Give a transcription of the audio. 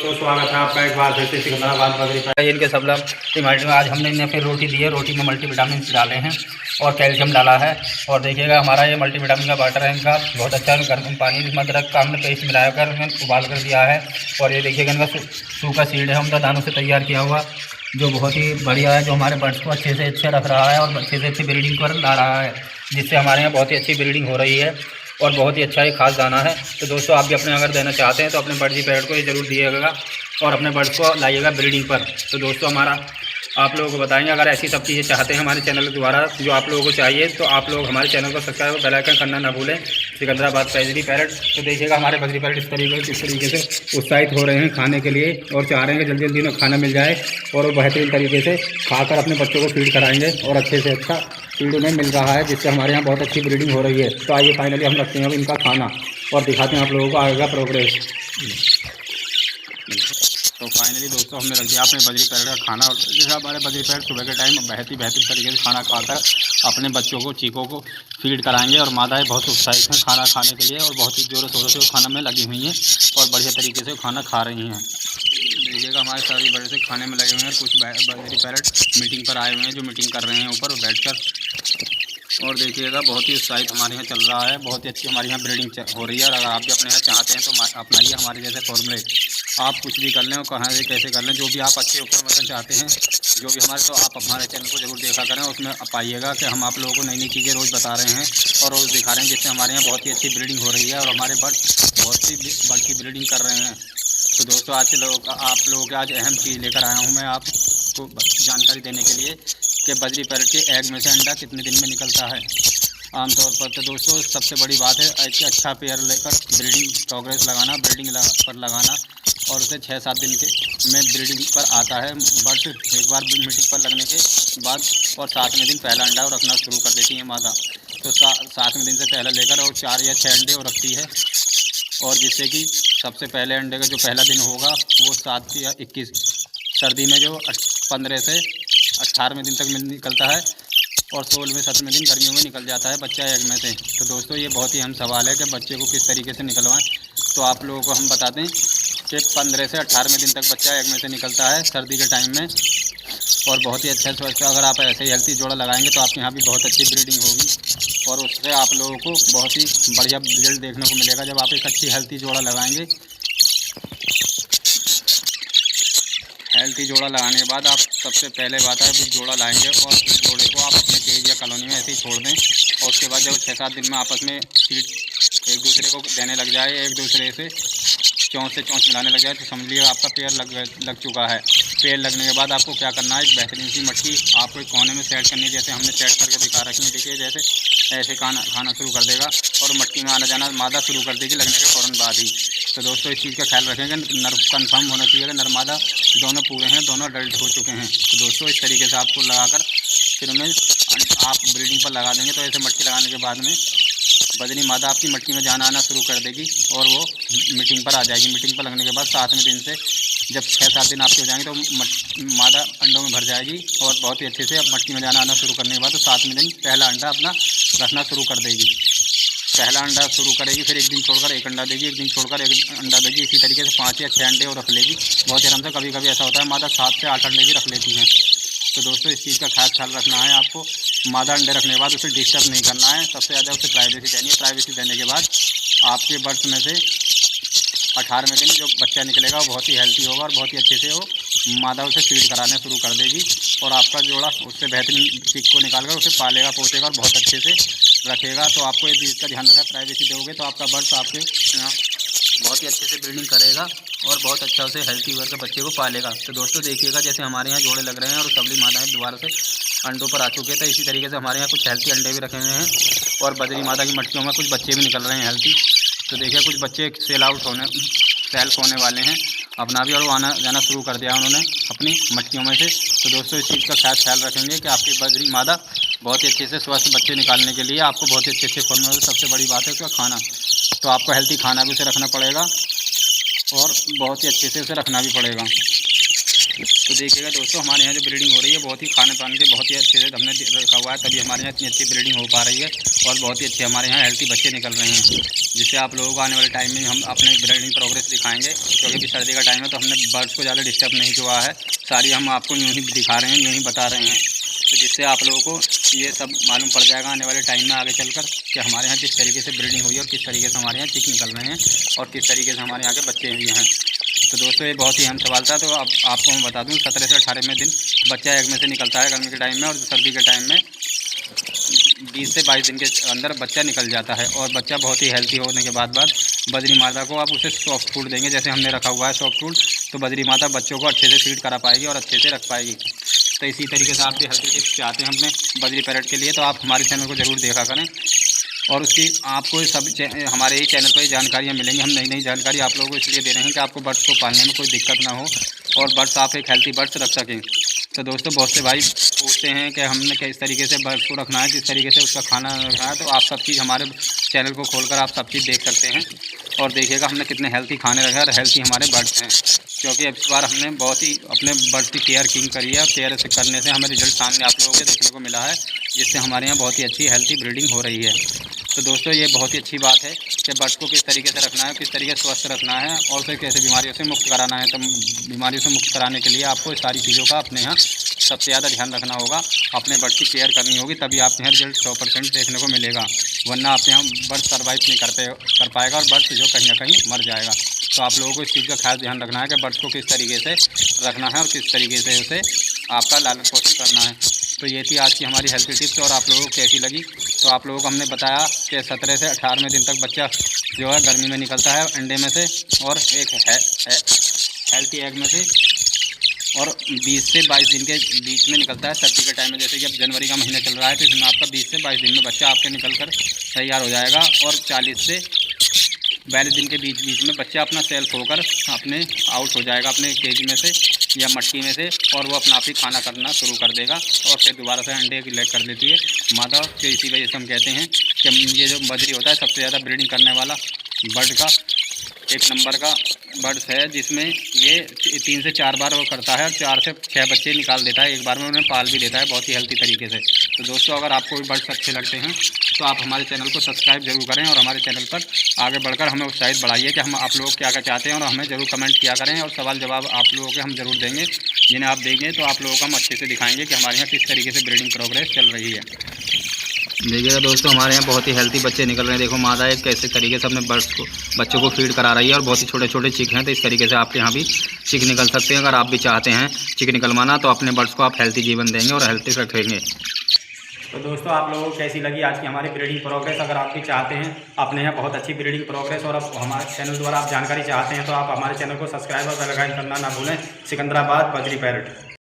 दोस्तों, स्वागत है आपका एक बार फिर से सिकंदराबाद बकरी पालन इनके सबला मल्टी में। आज हमने इन्हें फिर रोटी दी है। रोटी में मल्टीविटामिन डाले हैं और कैल्शियम डाला है। और देखिएगा हमारा ये मल्टीविटामिन का वाटर है इनका बहुत अच्छा। गर्म पानी में अदरक का हमने पेस्ट मिलाकर उबाल कर दिया है। और ये देखिएगा इनका सूखा सीड है उनका दानों से तैयार किया हुआ, जो बहुत ही बढ़िया है, जो हमारे बर्ड्स को अच्छे से अच्छे रख रहा है और अच्छे से अच्छी ब्रीडिंग कर ला रहा है, जिससे हमारे यहाँ बहुत ही अच्छी ब्रीडिंग हो रही है और बहुत ही अच्छा ये खास दाना है। तो दोस्तों, आप भी अपने अगर देना चाहते हैं तो अपने बर्ड जी पैरेट को ये ज़रूर दिएगा और अपने बर्ड्स को लाइएगा ब्रीडिंग पर। तो दोस्तों, हमारा आप लोगों को बताएंगे, अगर ऐसी सब चीज़ें चाहते हैं हमारे चैनल के द्वारा जो आप लोगों को चाहिए, तो आप लोग हमारे चैनल को सब्सक्राइब और बेल आइकन करना ना भूलें। सिकंदराबाद बकरी पैरेट। तो देखिएगा हमारे बकरी पैरेट इस तरीके से उत्साहित हो रहे हैं खाने के लिए और चाह रहे हैं कि जल्दी जल्दी उन्हें खाना मिल जाए और वो बेहतरीन तरीके से खाकर अपने बच्चों को फीड कराएंगे और अच्छे से अच्छा फीड उन्हें मिल रहा है, जिससे हमारे यहाँ बहुत अच्छी ब्रीडिंग हो रही है। तो आइए फाइनली हम रखते हैं अब इनका खाना और दिखाते हैं आप लोगों को आगे का प्रोग्रेस। तो फाइनली दोस्तों, हमने रख दिया अपने बकरी पैरेट का खाना। और जैसे हमारे बकरी पैरेट सुबह के टाइम बेहतरीन तरीके से खाना खाकर अपने बच्चों को चीकों को फीड कराएंगे और मादाएं बहुत उत्साहित हैं खाना खाने के लिए और बहुत ही ज़ोरों शोरों से वो खाना में लगी हुई हैं और बढ़िया तरीके से खाना खा रही हैं। देखिएगा हमारे सभी बड़े से खाने में लगे हुए हैं। कुछ बकरी पैरेट मीटिंग पर आए हुए हैं, जो मीटिंग कर रहे हैं ऊपर बैठकर। और देखिएगा बहुत ही उत्साहित हमारे यहाँ चल रहा है, बहुत ही अच्छी हमारे यहाँ ब्रीडिंग हो रही है। और अगर आप भी अपने यहाँ चाहते हैं तो अपनाइए हमारे जैसे फॉर्मूले। आप कुछ भी कर लें और कहाँ से कैसे कर लें, जो भी आप अच्छे इन्फॉर्मेशन चाहते हैं, जो भी हमारे, तो आप हमारे चैनल को जरूर देखा करें। उसमें पाइएगा कि हम आप लोगों को नई नई चीज़ें रोज़ बता रहे हैं और रोज़ दिखा रहे हैं, जिससे हमारे यहाँ बहुत ही अच्छी ब्रीडिंग हो रही है और हमारे बर्ड बहुत ही बर्ड की ब्रीडिंग कर रहे हैं। तो दोस्तों, आज आप लोगों के आज अहम चीज़ लेकर आया हूँ मैं आपको जानकारी देने के लिए कि बकरी पैरेट के एग में से अंडा कितने दिन में निकलता है आमतौर पर। तो दोस्तों, सबसे बड़ी बात है एक अच्छा पेयर लेकर ब्रीडिंग प्रोग्रेस लगाना, ब्रीडिंग पर लगाना और उसे 6-7 दिन के में ब्रीडिंग पर आता है बर्ड। एक बार मीटिंग पर लगने के बाद और 7वें दिन पहला अंडा और रखना शुरू कर देती है मादा। तो 7वें दिन से पहले लेकर और 4 या 6 अंडे और रखती है। और जिससे कि सबसे पहले अंडे का जो पहला दिन होगा वो 7 या 21 सर्दी में जो 15 से 18वें दिन तक निकलता है और 16वें 17वें दिन गर्मियों में निकल जाता है बच्चा एग में से। तो दोस्तों, ये बहुत ही अहम सवाल है कि बच्चे को किस तरीके से निकलवाएं। तो आप लोगों को हम बता दें कि 15 से 18वें दिन तक बच्चा एग में से निकलता है सर्दी के टाइम में और बहुत ही अच्छा स्वस्थ। अगर आप ऐसे ही हेल्थी जोड़ा लगाएंगे तो आपके यहाँ भी बहुत अच्छी ब्रीडिंग होगी और उससे आप लोगों को बहुत ही बढ़िया रिजल्ट देखने को मिलेगा जब आप एक अच्छी हेल्थी जोड़ा लगाएंगे। हेल्थी जोड़ा लगाने के बाद आप सबसे पहले बात है फिर जोड़ा लाएंगे और इस जोड़े को आप अपने केज या कॉलोनी में ऐसे ही छोड़ दें। और उसके बाद जब 6-7 दिन में आपस में फीड एक दूसरे को देने लग जाए, एक दूसरे से चोंच से चोंच मिलाने लग जाए, तो समझिए आपका पेड़ लग चुका है। पेड़ लगने के बाद आपको क्या करना है, एक बेहतरीन सी मट्टी आपको एक कोने में सेट करनी है, जैसे हमने सेट करके दिखा रखी है। देखिए जैसे ऐसे खाना शुरू कर देगा और मट्टी में आना जाना मादा शुरू कर देगी लगने के फ़ौरन बाद ही। तो दोस्तों, इस चीज़ का ख्याल रखेंगे, नर कन्फर्म होना चाहिए कि नर मादा दोनों पूरे हैं, दोनों अडल्ट हो चुके हैं। तो दोस्तों, इस तरीके से आपको लगाकर फिर उन्हें आप ब्रीडिंग पर लगा देंगे। तो ऐसे मट्टी लगाने के बाद में बजनी मादा आपकी मट्टी में जाना आना शुरू कर देगी और वो मीटिंग पर आ जाएगी। मीटिंग पर लगने के बाद 7वें दिन से जब 6-7 दिन आपके हो जाएंगे तो मादा अंडों में भर जाएगी और बहुत ही अच्छे से अब मट्टी में जाना आना शुरू करने के बाद तो 7वें दिन पहला अंडा अपना रखना शुरू कर देगी। पहला अंडा शुरू करेगी, फिर एक दिन छोड़कर एक अंडा देगी, एक दिन छोड़कर एक अंडा देगी। इसी तरीके से 5 या 6 अंडे और रख लेगी बहुत आराम से। कभी कभी ऐसा होता है मादा 7 से 8 अंडे भी रख लेती हैं। तो दोस्तों, इस चीज़ का खास ख्याल रखना है आपको। मादा अंडे रखने के बाद उसे डिस्टर्ब नहीं करना है, सबसे ज़्यादा उसे प्राइवेसी देनी है। प्राइवेसी देने के बाद आपके बर्ड्स में से 18वें दिन जो बच्चा निकलेगा वो बहुत ही हेल्थी होगा और बहुत ही अच्छे से वो मादा उसे फीड कराने शुरू कर देगी और आपका जोड़ा उससे बेहतरीन चिक को निकालकर उसे पालेगा पोसेगा और बहुत अच्छे से रखेगा। तो आपको ये चीज़ का ध्यान रखा, प्राइवेसी दोगे तो आपका बर्ड्स आपके यहाँ बहुत ही अच्छे से ब्रीडिंग करेगा और बहुत अच्छा उसे हेल्थी करके बच्चे को पालेगा। तो दोस्तों, देखिएगा जैसे हमारे यहाँ जोड़े लग रहे हैं और सबली मादाएं दोबारा से अंडों पर आ चुके हैं। तो इसी तरीके से हमारे यहाँ कुछ हेल्थी अंडे भी रखे हुए हैं और बजरी मादा की मटकियों में कुछ बच्चे भी निकल रहे हैं हेल्थी। तो देखिए कुछ बच्चे सेल होने वाले हैं अपना भी और वो आना जाना शुरू कर दिया उन्होंने अपनी मटकियों में से। तो दोस्तों, इस चीज़ का खास ख्याल रखेंगे कि आपकी बजरी मादा बहुत ही अच्छे से स्वस्थ बच्चे निकालने के लिए आपको बहुत ही अच्छे फॉर्मूले, सबसे बड़ी बात है उसका खाना। तो आपको हेल्थी खाना भी उसे रखना पड़ेगा और बहुत ही अच्छे से उसे रखना भी पड़ेगा। तो देखिएगा दोस्तों, हमारे यहाँ जो ब्रीडिंग हो रही है बहुत ही खाने पाने के बहुत ही अच्छे से हमने रखा हुआ है, तभी हमारे यहाँ इतनी अच्छी ब्रीडिंग हो पा रही है और बहुत ही अच्छे हमारे यहाँ हेल्थी बच्चे निकल रहे हैं, जिससे आप लोगों को आने वाले टाइम में हम अपने ब्रीडिंग प्रोग्रेस दिखाएंगे। क्योंकि अभी सर्दी का टाइम है तो हमने बर्ड्स को ज़्यादा डिस्टर्ब नहीं हुआ है, सारी हम आपको यूँ ही दिखा रहे हैं, यूँ ही बता रहे हैं, तो जिससे आप लोगों को ये सब मालूम पड़ जाएगा आने वाले टाइम में आगे चलकर कि हमारे यहाँ किस तरीके से ब्रीडिंग हुई है और किस तरीके से हमारे यहाँ चिक निकल रहे हैं और किस तरीके से हमारे यहाँ के बच्चे भी हैं। तो दोस्तों ये बहुत ही अहम सवाल था, तो अब आपको मैं बता दूं 17 से 18वें दिन बच्चा एग में से निकलता है गर्मी के टाइम में, और सर्दी के टाइम में 20 से 22 दिन के अंदर बच्चा निकल जाता है। और बच्चा बहुत ही हेल्थी होने के बाद बजरी माता को आप उसे सॉफ्ट फूड देंगे, जैसे हमने रखा हुआ है सॉफ्ट फूड, तो बजरी माता बच्चों को अच्छे से फीड करा पाएगी और अच्छे से रख पाएगी। तो इसी तरीके से आप भी हेल्थी टिप्स चाहते हैं अपने बजरी पैरेट के लिए, तो आप हमारे चैनल को ज़रूर देखा करें और उसकी आपको सब हमारे ही चैनल पर जानकारियाँ मिलेंगी। हम नई नई जानकारी आप लोगों को इसलिए दे रहे हैं कि आपको बर्ड्स को पालने में कोई दिक्कत ना हो और बर्ड्स आप एक हेल्थी बर्ड्स रख सकें। तो दोस्तों बहुत से भाई पूछते हैं कि हमने किस तरीके से बर्ड्स को रखना है, किस तरीके से उसका खाना रखना है, तो आप सब चीज़ हमारे चैनल को खोलकर आप सब चीज़ देख सकते हैं और देखिएगा हमने कितने हेल्थी खाने रखे हैं और हेल्थी हमारे बर्ड्स हैं। क्योंकि इस बार हमने बहुत ही अपने बर्ड्स की केयर करी है और केयर से करने से हमें रिजल्ट सामने आप लोगों के देखने को मिला है, जिससे हमारे यहाँ बहुत ही अच्छी हेल्थी ब्रीडिंग हो रही है। तो दोस्तों ये बहुत ही अच्छी बात है कि बर्ड्स को किस तरीके से रखना है, किस तरीके से स्वस्थ रखना है और फिर कैसे बीमारियों से मुक्त कराना है। तो बीमारियों से मुक्त कराने के लिए आपको इस सारी चीज़ों का अपने यहाँ सबसे ज़्यादा ध्यान रखना होगा, अपने बर्ड्स की केयर करनी होगी, तभी आपके यहाँ रिजल्ट 100% देखने को मिलेगा, वरना आपके यहाँ बर्ड्स सर्वाइव नहीं कर पाएगा और बर्ड्स जो कहीं ना कहीं मर जाएगा। तो आप लोगों को इस चीज़ का खास ध्यान रखना है कि बर्ड्स को किस तरीके से रखना है और किस तरीके से उसे आपका लालन पोषण करना है। तो ये थी आज की हमारी हेल्थी टिप्स, और आप लोगों को कैसी लगी। तो आप लोगों को हमने बताया कि 17 से 18वें दिन तक बच्चा जो है गर्मी में निकलता है अंडे में से और एक हेल्थी एग में से, और 20 से 22 दिन के बीच में निकलता है सर्दी के टाइम में। जैसे कि अब जनवरी का महीना चल रहा है तो इसमें आपका 20 से 22 दिन में बच्चा आपके निकल कर तैयार हो जाएगा, और 40 से 42 दिन के बीच में बच्चा अपना सेल्फ होकर अपने आउट हो जाएगा अपने केज में से या मटकी में से, और वो अपना आप ही खाना करना शुरू कर देगा और फिर दोबारा से अंडे की लेग कर देती है मादा। तो इसी वजह से हम कहते हैं कि ये जो बजरी होता है सबसे ज़्यादा ब्रीडिंग करने वाला बर्ड का एक नंबर का बर्ड्स है, जिसमें ये 3 से 4 बार वो करता है और 4 से 6 बच्चे निकाल देता है एक बार में, उन्हें पाल भी देता है बहुत ही हेल्थी तरीके से। तो दोस्तों अगर आपको भी बर्ड्स अच्छे लगते हैं तो आप हमारे चैनल को सब्सक्राइब जरूर करें और हमारे चैनल पर आगे बढ़कर हमें उत्साहित बढ़ाइए कि हम आप लोग क्या क्या चाहते हैं, और हमें ज़रूर कमेंट किया करें और सवाल जवाब आप लोगों के हम ज़रूर देंगे, जिन्हें आप देंगे तो आप लोगों को हम अच्छे से दिखाएंगे कि हमारे यहाँ किस तरीके से ब्रीडिंग प्रोग्रेस चल रही है। देखिएगा दोस्तों हमारे यहाँ बहुत ही हेल्थी बच्चे निकल रहे हैं। देखो मादा एक कैसे तरीके से अपने बच्चों को फीड करा रही है और बहुत ही छोटे छोटे चिक हैं, तो इस तरीके से आपके यहाँ भी चिक निकल सकते हैं। अगर आप भी चाहते हैं चिक निकलवाना तो अपने बर्ड्स को आप हेल्थी जीवन देंगे और हेल्थी रखेंगे। तो दोस्तों आप लोगों को कैसी लगी आज की हमारी ब्रीडिंग प्रोग्रेस। अगर आप भी चाहते हैं अपने यहाँ बहुत अच्छी ब्रीडिंग प्रोग्रेस और अब हमारे चैनल द्वारा आप जानकारी चाहते हैं तो आप हमारे चैनल को सब्सक्राइब और बेल आइकन करना ना भूलें। सिकंदराबाद बजरी पैरेट।